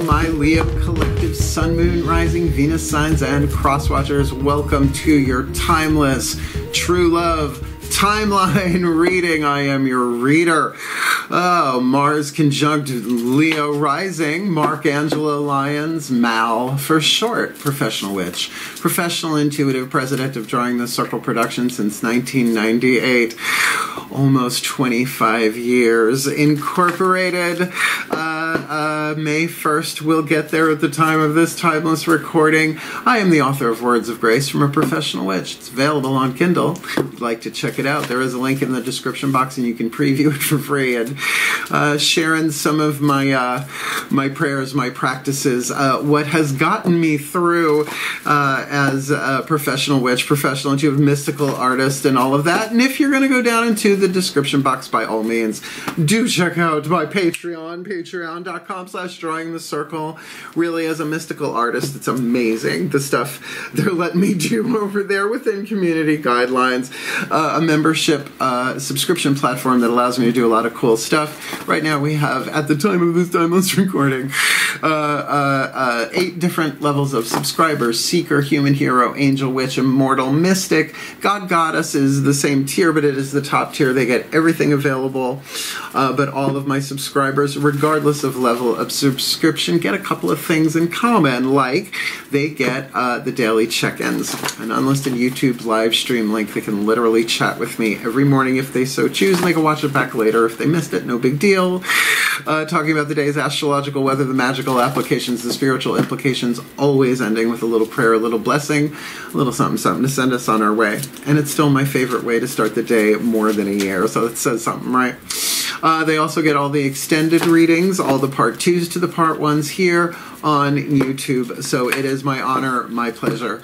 my Leo collective Sun, Moon, Rising, Venus signs, and crosswatchers. Welcome to your timeless True Love timeline reading. I am your reader. Oh, Mars conjunct Leo rising, Mark-Angelo Lyons, Mal for short, professional witch, professional intuitive, president of Drawing the Circle Productions since 1998, almost 25 years, incorporated. May 1st, we'll get there at the time of this timeless recording. I am the author of Words of Grace from a Professional Witch. It's available on Kindle. If you'd like to check it out, there is a link in the description box and you can preview it for free. And sharing some of my my prayers, my practices, what has gotten me through as a professional witch, professional intuitive, mystical artist, and all of that. And if you're going to go down into the description box, by all means, do check out my Patreon, patreon.com/drawing the circle. Really, as a mystical artist, it's amazing the stuff they're letting me do over there within community guidelines. A membership subscription platform that allows me to do a lot of cool stuff. Right now we have, at the time of this timeless recording, 8 different levels of subscribers: Seeker, Human Hero, Angel, Witch, Immortal, Mystic. God Goddess is the same tier, but it is the top tier. They get everything available, but all of my subscribers, regardless of level of subscription, get a couple of things in common, like they get the daily check-ins, an unlisted YouTube live stream link. They can literally chat with me every morning if they so choose, and they can watch it back later if they missed it, no big deal. Talking about the day's astrological weather, the magical applications, the spiritual implications, always ending with a little prayer, a little blessing, a little something something to send us on our way. And it's still my favorite way to start the day more than a year, so it says something, right? They also get all the extended readings, all the part 2s to the part 1s here on YouTube. So it is my honor, my pleasure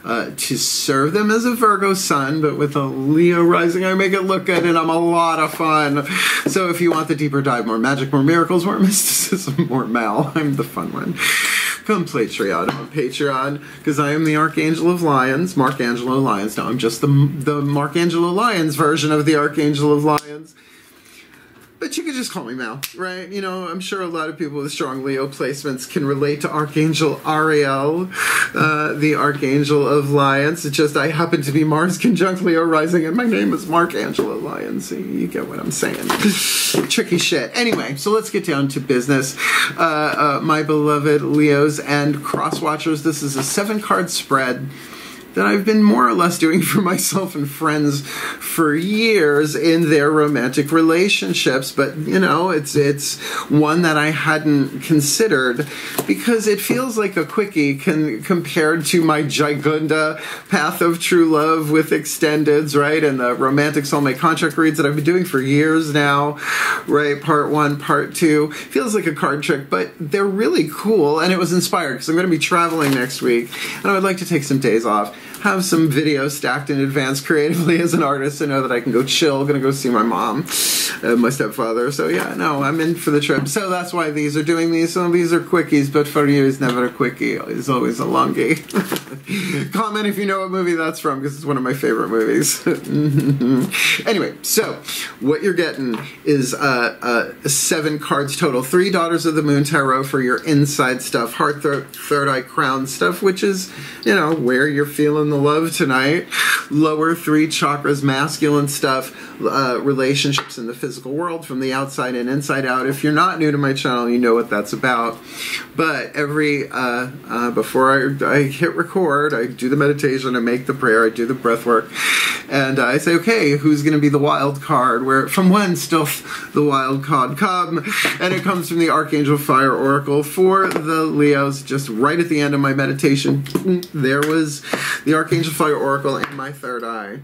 to serve them as a Virgo sun, but with a Leo rising, I make it look good, and I'm a lot of fun. So if you want the deeper dive, more magic, more miracles, more mysticism, more Mal, I'm the fun one. Come play Triad on Patreon, because I am the Archangel of Lions, Mark-Angelo Lyons. Now I'm just the Mark-Angelo Lyons version of the Archangel of Lions. But you could just call me Mal, right? You know, I'm sure a lot of people with strong Leo placements can relate to Archangel Ariel, the Archangel of Lions. It's just I happen to be Mars conjunct Leo rising, and my name is Mark-Angelo Lyons. So you get what I'm saying. Tricky shit. Anyway, so let's get down to business. My beloved Leos and crosswatchers, this is a 7-card spread that I've been more or less doing for myself and friends for years in their romantic relationships, but you know, it's one that I hadn't considered because it feels like a quickie compared to my Gigunda Path of True Love with extendeds, right, and the romantic soulmate contract reads that I've been doing for years now, right, part 1, part 2. Feels like a card trick, but they're really cool, and it was inspired because I'm going to be traveling next week, and I would like to take some days off, have some videos stacked in advance creatively as an artist to know that I can go chill. Gonna go see my mom and my stepfather. So yeah, no, I'm in for the trip. So that's why these are doing these. Some of these are quickies, but for you, it's never a quickie. It's always a longie. Comment if you know what movie that's from, because it's one of my favorite movies. Anyway, so what you're getting is 7 cards total. 3 Daughters of the Moon Tarot for your inside stuff. Heart, third eye, crown stuff, which is, you know, where you're feeling the love tonight. Lower 3 chakras, masculine stuff, relationships in the physical world from the outside and inside out. If you're not new to my channel, you know what that's about. But every before I hit record, I do the meditation, I make the prayer, I do the breath work, and I say, okay, who's going to be the wild card? Where from whence doth the wild card come? And it comes from the Archangel Fire Oracle for the Leos. Just right at the end of my meditation, there was the Archangel Fire Oracle in my third eye.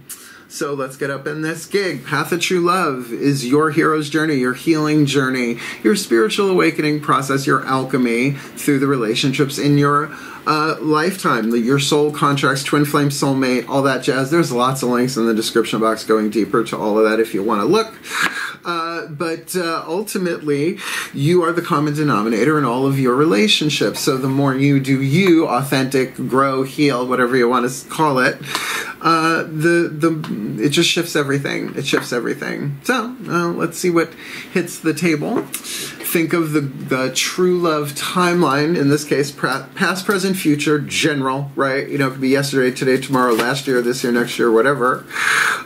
So let's get up in this gig. Path of True Love is your hero's journey, your healing journey, your spiritual awakening process, your alchemy through the relationships in your lifetime, your soul contracts, twin flame soulmate, all that jazz. There's lots of links in the description box going deeper to all of that if you want to look. But ultimately, you are the common denominator in all of your relationships. So the more you do you, authentic, grow, heal, whatever you want to call it, it just shifts everything. It shifts everything. So let's see what hits the table. Think of the true love timeline, in this case, past, present, future, general, right? You know, it could be yesterday, today, tomorrow, last year, this year, next year, whatever.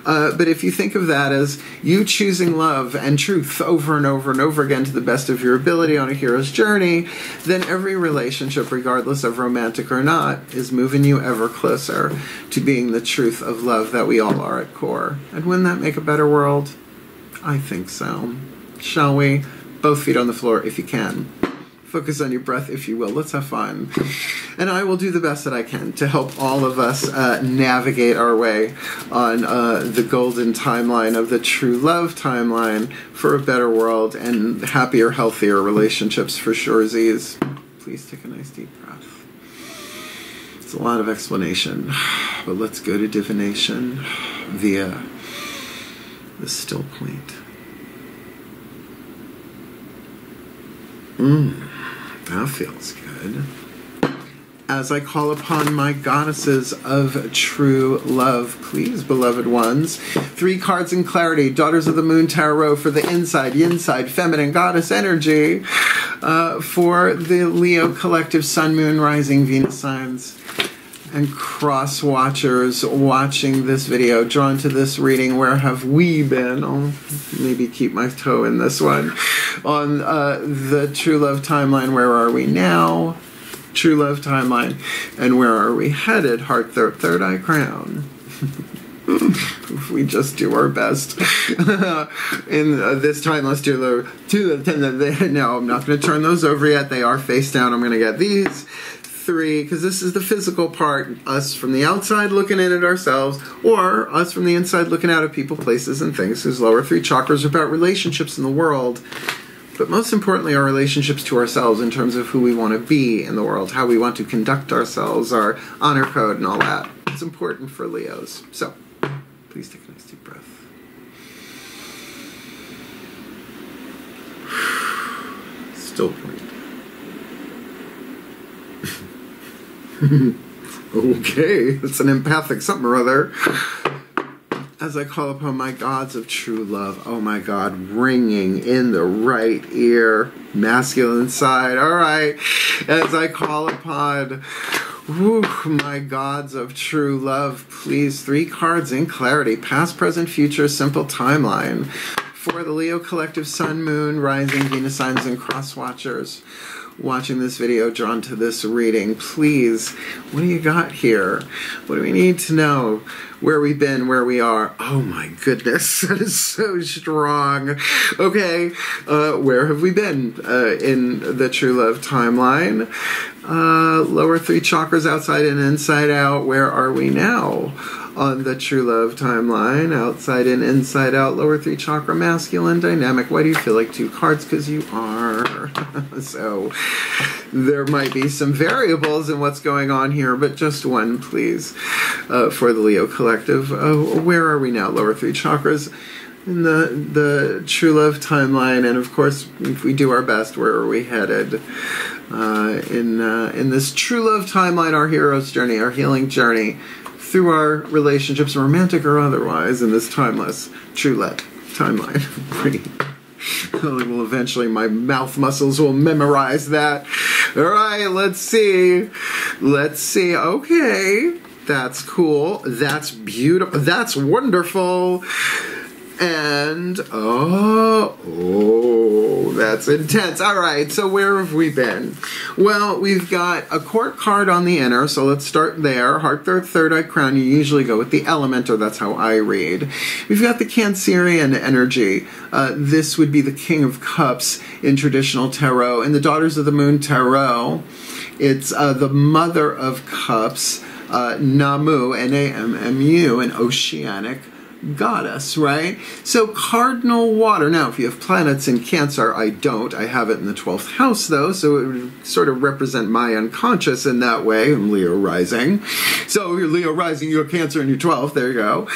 But if you think of that as you choosing love and truth over and over and over again to the best of your ability on a hero's journey, then every relationship, regardless of romantic or not, is moving you ever closer to being the truth of love that we all are at core. And wouldn't that make a better world? I think so. Shall we? Both feet on the floor if you can. Focus on your breath if you will. Let's have fun. And I will do the best that I can to help all of us navigate our way on the golden timeline of the true love timeline for a better world and happier, healthier relationships for surezies. Please take a nice deep breath. It's a lot of explanation, but let's go to divination via the still point. That feels good. As I call upon my goddesses of true love, please, beloved ones. 3 cards in clarity, Daughters of the Moon Tarot for the inside, yin-side, feminine goddess energy. For the Leo collective, Sun, Moon, Rising, Venus signs. And cross watchers watching this video, drawn to this reading, where have we been? I'll maybe keep my toe in this one. On the True Love timeline, where are we now? True Love timeline, and where are we headed? Heart, third eye, crown. If we just do our best. In this time, let's do the no, I'm not going to turn those over yet. They are face down. I'm going to get these 3, because this is the physical part, us from the outside looking in at ourselves, or us from the inside looking out at people, places, and things, whose lower 3 chakras are about relationships in the world, but most importantly, our relationships to ourselves in terms of who we want to be in the world, how we want to conduct ourselves, our honor code, and all that. It's important for Leos. So, please take a nice deep breath. Still point. Okay, it's an empathic something or other. As I call upon my gods of true love, oh my God, ringing in the right ear, masculine side, all right. As I call upon my gods of true love, please, 3 cards in clarity, past, present, future, simple timeline. For the Leo collective, Sun, Moon, Rising, Venus signs, and cross watchers watching this video, drawn to this reading, please, what do you got here? What do we need to know? Where we've been, where we are. Oh my goodness, that is so strong. Okay, where have we been in the True Love timeline? Lower 3 chakras, outside and inside out. Where are we now on the True Love timeline? Outside and inside out, lower 3 chakra, masculine dynamic. Why do you feel like 2 cards? Because you are. So there might be some variables in what's going on here, but just one, please, for the Leo collective. Where are we now? Lower 3 chakras in the True Love timeline, and of course, if we do our best, where are we headed? In this True Love timeline, our hero's journey, our healing journey, through our relationships, romantic or otherwise, in this timeless True Love timeline. Well, eventually my mouth muscles will memorize that. All right, let's see. Let's see. Okay, that's cool. That's beautiful. That's wonderful. And, oh, that's intense. All right, so where have we been? Well, we've got a court card on the inner, so let's start there. Heart, third eye, crown. You usually go with the elementer. That's how I read. We've got the Cancerian energy. This would be the King of Cups in traditional tarot. In the Daughters of the Moon tarot, it's the Mother of Cups, Namu, N-A-M-M-U, an oceanic goddess, right? So cardinal water. Now, if you have planets in Cancer, I don't. I have it in the 12th house, though, so it would sort of represent my unconscious in that way. I'm Leo rising. So you're Leo rising, you have Cancer in your 12th. There you go.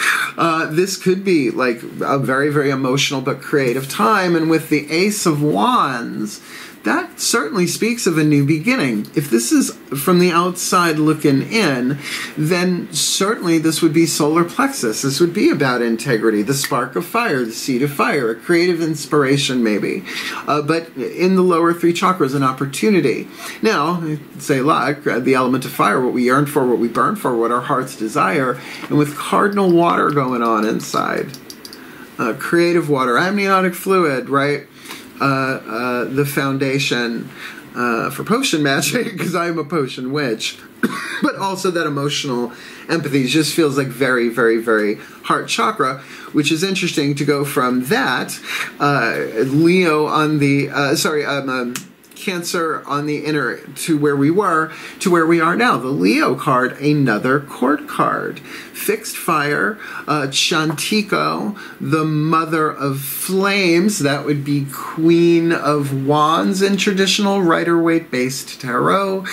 This could be like a very, very emotional but creative time. And with the Ace of Wands, that certainly speaks of a new beginning. If this is from the outside looking in, then certainly this would be solar plexus. This would be about integrity, the spark of fire, the seed of fire, a creative inspiration maybe. But in the lower three chakras, an opportunity. Now, say like the element of fire, what we yearn for, what we burn for, what our hearts desire, and with cardinal water going on inside, creative water, amniotic fluid, right? The foundation for potion magic, because I'm a potion witch, but also that emotional empathy just feels like very, very, very heart chakra, which is interesting to go from that Leo on the Cancer on the inner to where we were to where we are now. The Leo card, another court card. Fixed fire, Chantico, the mother of flames. That would be Queen of Wands in traditional Rider-Waite based tarot.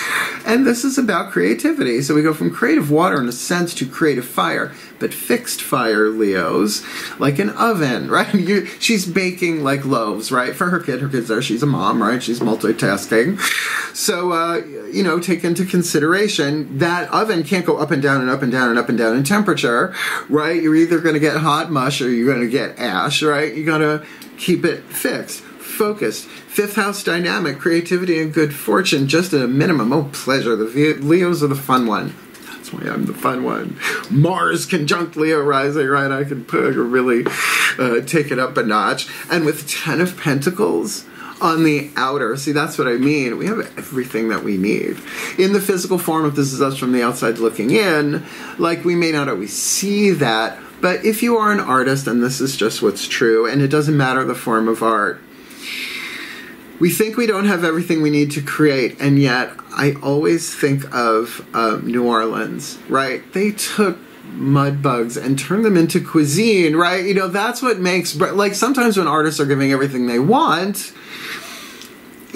And this is about creativity. So we go from creative water in a sense to creative fire. But fixed fire Leos, like an oven, right? She's baking like loaves, right? For her kid's there. She's a mom, right? She's multitasking. So, take into consideration that oven can't go up and down and up and down and up and down in temperature, right? You're either going to get hot mush or you're going to get ash, right? You got to keep it fixed, focused. Fifth house dynamic, creativity and good fortune, just at a minimum. Oh, pleasure. The Leos are the fun one. That's why I'm the fun one. Mars conjunct Leo rising, right? I can really take it up a notch. And with 10 of Pentacles on the outer, see, that's what I mean. We have everything that we need. In the physical form, if this is us from the outside looking in, like we may not always see that, but if you are an artist, and this is just what's true, and it doesn't matter the form of art, we think we don't have everything we need to create, and yet I always think of New Orleans, right? They took mud bugs and turned them into cuisine, right? That's what makes, like, sometimes when artists are giving everything they want,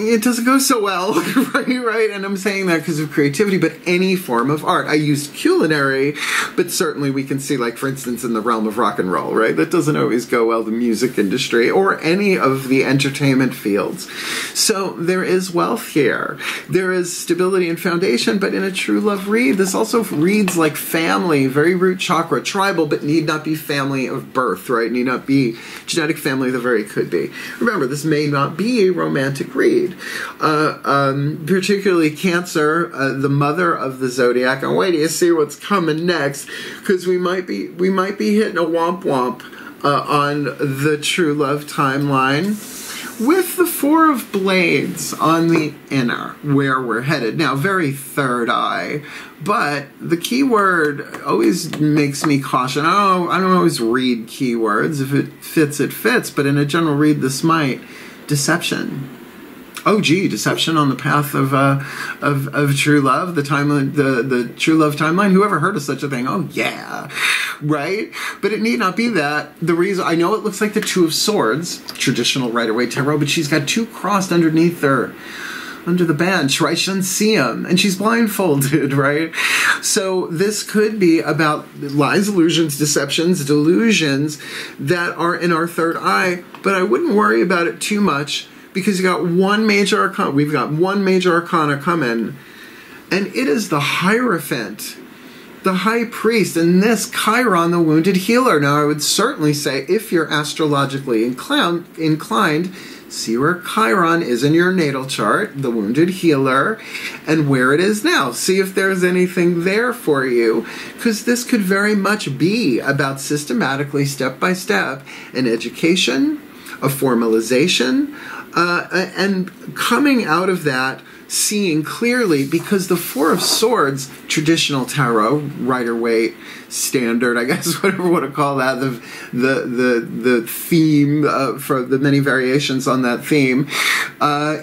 it doesn't go so well, right? And I'm saying that because of creativity, but any form of art. I used culinary, but certainly we can see, like, for instance, in the realm of rock and roll, right? That doesn't always go well, the music industry, or any of the entertainment fields. So there is wealth here. There is stability and foundation, but in a true love read, this also reads like family, very root chakra, tribal, but need not be family of birth, right? Need not be genetic family, the very could be. Remember, this may not be a romantic read. Particularly Cancer, the mother of the zodiac. And wait till you see what's coming next, because we might be hitting a womp womp on the true love timeline with the Four of Blades on the inner, where we're headed. Now, very third eye, but the keyword always makes me caution. I don't always read keywords. If it fits, it fits. But in a general read, this might. Deception. Oh, gee, deception on the path of true love, the timeline, the true love timeline. Whoever heard of such a thing? Oh, yeah, right? But it need not be that. The reason, I know it looks like the Two of Swords, traditional Rider-Waite tarot, but she's got two crossed underneath her, under the bench, right? She doesn't see them, and she's blindfolded, right? So this could be about lies, illusions, deceptions, delusions that are in our third eye, but I wouldn't worry about it too much, because you got one major arcana. We've got one major arcana coming, and it is the Hierophant, the high priest, and this Chiron, the wounded healer. Now, I would certainly say, if you're astrologically inclined, see where Chiron is in your natal chart, the wounded healer, and where it is now. See if there's anything there for you, because this could very much be about systematically, step by step, an education, a formalization, and coming out of that, seeing clearly, because the Four of Swords, traditional tarot, Rider-Waite, standard, I guess, whatever you want to call that, the theme for the many variations on that theme,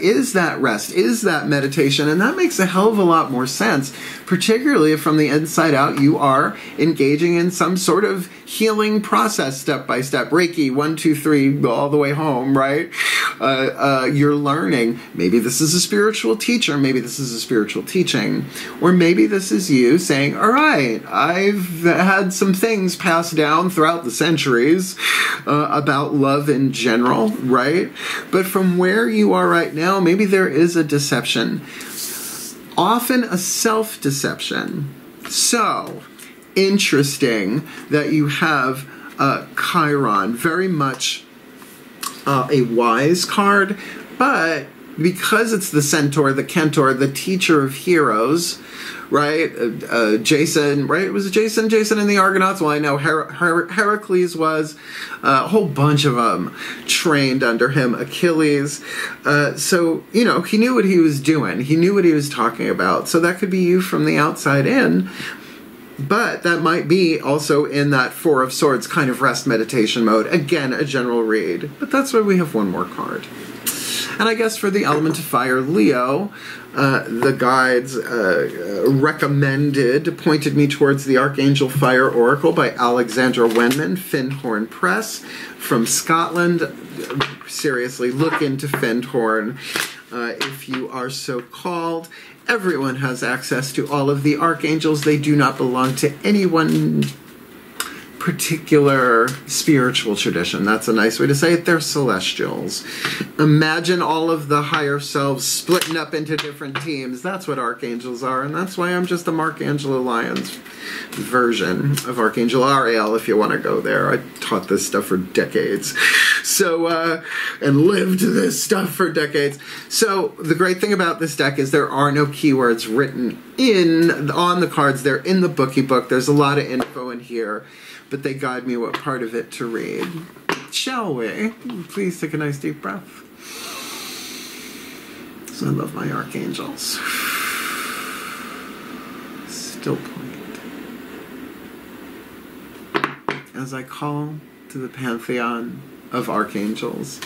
is that rest, is that meditation, and that makes a hell of a lot more sense, particularly if from the inside out you are engaging in some sort of healing process step by step. Reiki, 1, 2, 3, all the way home, right? You're learning. Maybe this is a spiritual teacher teacher, maybe this is a spiritual teaching, or maybe this is you saying, all right, I've had some things passed down throughout the centuries about love in general, right? But from where you are right now, maybe there is a deception, often a self-deception. So, interesting that you have Chiron, very much a wise card, but because it's the centaur, the Kentor, the teacher of heroes, right? Jason, right? Was it Jason and the Argonauts? Well, I know Heracles was. A whole bunch of them trained under him. Achilles. So, you know, he knew what he was doing. He knew what he was talking about. So that could be you from the outside in. But that might be also in that Four of Swords kind of rest meditation mode. Again, a general read. But that's why we have one more card. And I guess for the element of fire, Leo, the guides pointed me towards the Archangel Fire Oracle by Alexandra Wenman, Findhorn Press, from Scotland. Seriously, look into Findhorn if you are so called. Everyone has access to all of the archangels. They do not belong to any one particular spiritual tradition. That's a nice way to say it. They're celestials. Imagine all of the higher selves splitting up into different teams. That's what archangels are, and that's why I'm just a Archangel Alliance version of Archangel Ariel, if you want to go there. I taught this stuff for decades. So, and lived this stuff for decades. So, the great thing about this deck is there are no keywords written on the cards. They're in the bookie book. There's a lot of info in here, but they guide me what part of it to read. Shall we? Please take a nice deep breath. So I love my archangels. Still point. As I call to the pantheon of archangels,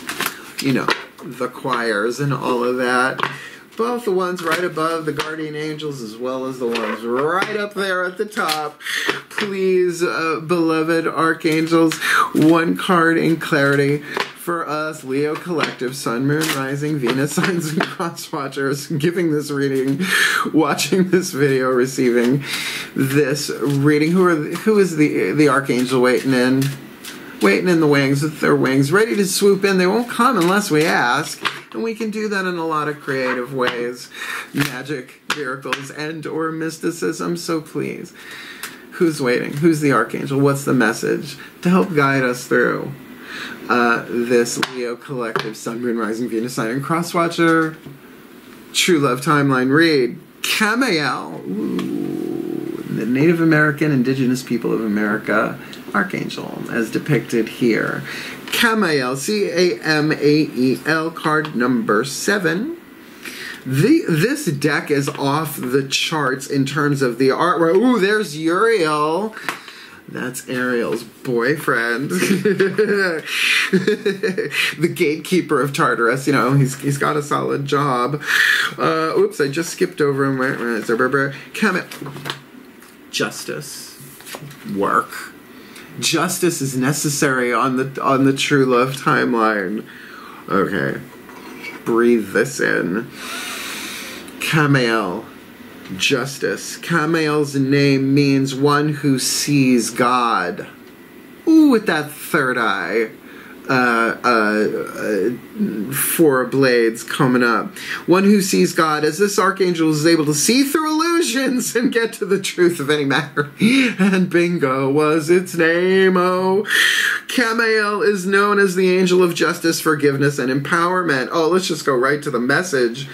you know, the choirs and all of that, both the ones right above the guardian angels as well as the ones right up there at the top. Please, beloved archangels, one card in clarity for us, Leo Collective, Sun, Moon, Rising, Venus, Signs, and Cross Watchers, giving this reading, watching this video, receiving this reading. Who is the archangel waiting in the wings with their wings, ready to swoop in? They won't come unless we ask. And we can do that in a lot of creative ways. Magic, miracles, and or mysticism. So please, who's waiting? Who's the archangel? What's the message to help guide us through this Leo Collective Sun, Moon, Rising, Venus, Sign, and Cross Watcher True Love Timeline read? Camael, the Native American, Indigenous people of America archangel, as depicted here. Camael, C-A-M-A-E-L, card number 7. This deck is off the charts in terms of the artwork. Ooh, there's Uriel. That's Ariel's boyfriend. The gatekeeper of Tartarus. You know, he's got a solid job. Oops, I just skipped over him. Camael. Justice. Work. Justice is necessary on the True Love timeline. Okay. Breathe this in. Camael. Justice. Camael's name means one who sees God. Ooh, with that third eye. 4 blades coming up. One who sees God, as this archangel is able to see through illusions and get to the truth of any matter. And bingo was its name. Oh, Camael is known as the angel of justice, forgiveness, and empowerment. Oh, let's just go right to the message.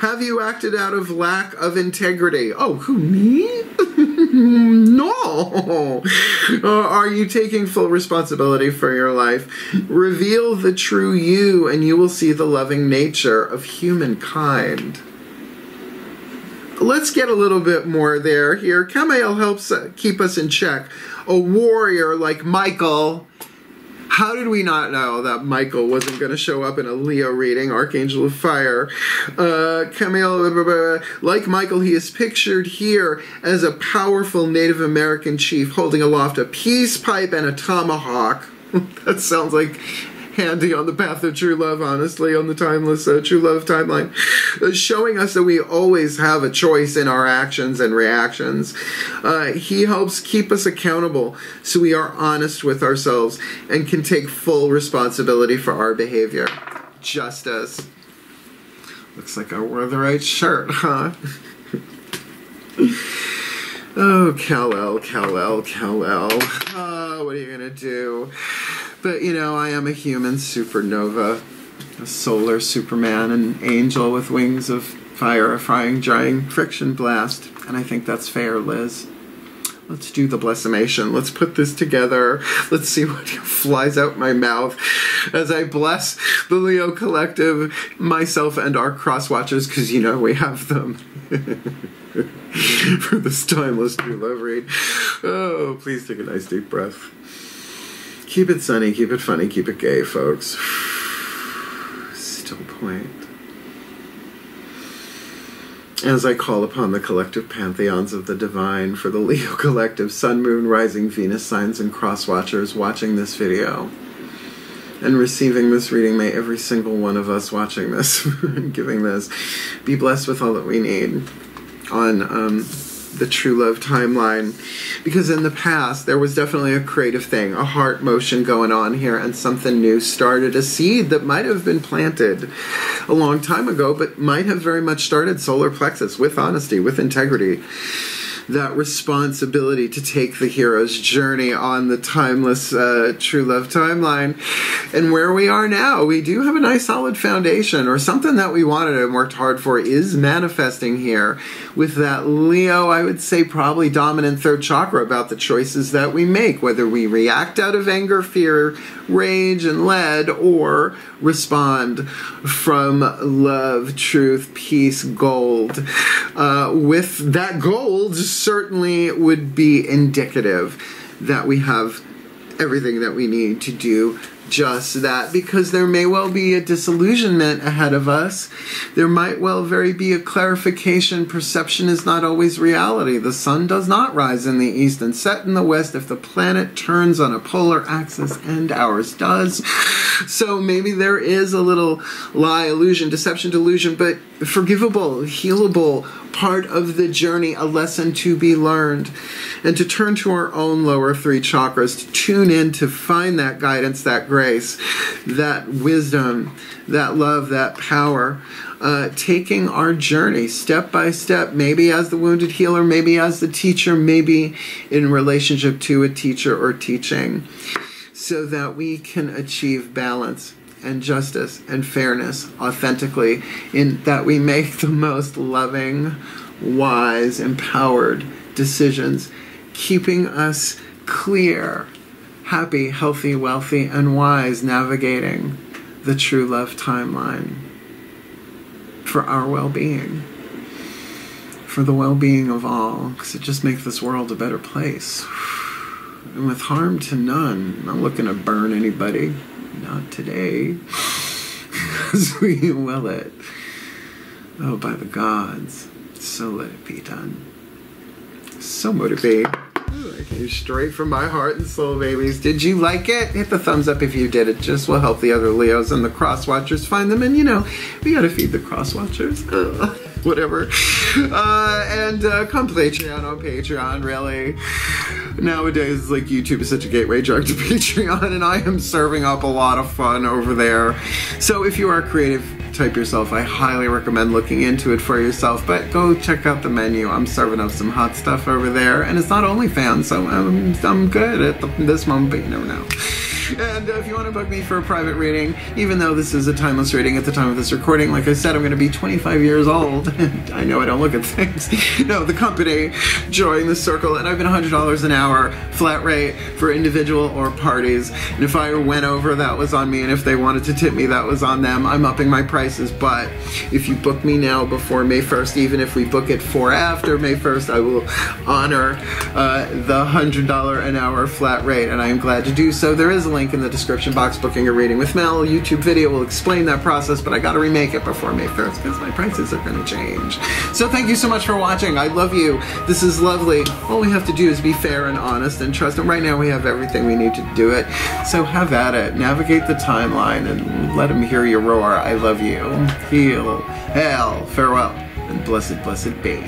Have you acted out of lack of integrity? Oh, who, me? No. Are you taking full responsibility for your life? Reveal the true you, and you will see the loving nature of humankind. Let's get a little bit more there here. Camael helps keep us in check. A warrior like Michael. How did we not know that Michael wasn't going to show up in a Leo reading, Archangel of Fire? Camael, like Michael, he is pictured here as a powerful Native American chief holding aloft a peace pipe and a tomahawk. That sounds like handy on the path of true love, honestly, on the timeless true love timeline, showing us that we always have a choice in our actions and reactions. He helps keep us accountable so we are honest with ourselves and can take full responsibility for our behavior. Justice. Looks like I wore the right shirt, huh? Oh, Kal-El, Kal-El, Kal-El. Oh, what are you gonna do? But, you know, I am a human supernova, a solar Superman, an angel with wings of fire, a frying, drying friction blast. And I think that's fair, Liz. Let's do the blessimation. Let's put this together. Let's see what flies out my mouth as I bless the Leo Collective, myself, and our cross-watchers, because, you know, we have them. For this timeless true love read. Oh, please take a nice deep breath. Keep it sunny, keep it funny, keep it gay, folks. Still point. As I call upon the collective pantheons of the divine for the Leo Collective, Sun, Moon, Rising, Venus signs, and cross-watchers watching this video and receiving this reading, may every single one of us watching this and giving this be blessed with all that we need on the true love timeline, because in the past there was definitely a creative thing, a heart motion going on here, and something new started, a seed that might have been planted a long time ago, but might have very much started solar plexus with honesty, with integrity. That responsibility to take the hero's journey on the timeless true love timeline. And where we are now, we do have a nice solid foundation, or something that we wanted and worked hard for is manifesting here with that Leo, I would say probably dominant third chakra, about the choices that we make, whether we react out of anger, fear, rage, and lead, or respond from love, truth, peace, gold. With that gold certainly would be indicative that we have everything that we need to do just that, because there may well be a disillusionment ahead of us. There might well very be a clarification. Perception is not always reality. The sun does not rise in the east and set in the west if the planet turns on a polar axis, and ours does. So maybe there is a little lie, illusion, deception, delusion, but forgivable, healable part of the journey, a lesson to be learned, and to turn to our own lower three chakras, to tune in, to find that guidance, that grace, that wisdom, that love, that power, taking our journey step by step, maybe as the wounded healer, maybe as the teacher, maybe in relationship to a teacher or teaching, so that we can achieve balance and justice and fairness authentically, in that we make the most loving, wise, empowered decisions, keeping us clear, happy, healthy, wealthy, and wise, navigating the true love timeline for our well-being, for the well-being of all, because it just makes this world a better place. And with harm to none. I'm not looking to burn anybody. Not today. As we will it. Oh, by the gods. So let it be done. So mote it be. I came straight from my heart and soul, babies. Did you like it? Hit the thumbs up if you did. It just will help the other Leos and the cross-watchers find them. And, you know, we gotta feed the cross-watchers. Whatever. And come Patreon on Patreon, really. Nowadays, like, YouTube is such a gateway drug to Patreon, and I am serving up a lot of fun over there. So if you are creative type yourself, I highly recommend looking into it for yourself, but go check out the menu. I'm serving up some hot stuff over there, and it's not OnlyFans, so I'm good at this moment, but you never know. And if you want to book me for a private reading, even though this is a timeless reading at the time of this recording, like I said, I'm going to be 25 years old, and I know I don't look at things. No, the company, join the circle, and I've been $100 an hour, flat rate, for individual or parties. And if I went over, that was on me, and if they wanted to tip me, that was on them. I'm upping my prices, but if you book me now before May 1st, even if we book it for after May 1st, I will honor the $100 an hour flat rate, and I am glad to do so. There is a link link in the description box, booking a reading with Mel. YouTube video will explain that process, but I gotta remake it before May 1st because my prices are gonna change. So thank you so much for watching. I love you. This is lovely. All we have to do is be fair and honest and trust, and right now we have everything we need to do it. So have at it. Navigate the timeline and let him hear you roar. I love you. Heal, hail, farewell, and blessed, blessed be.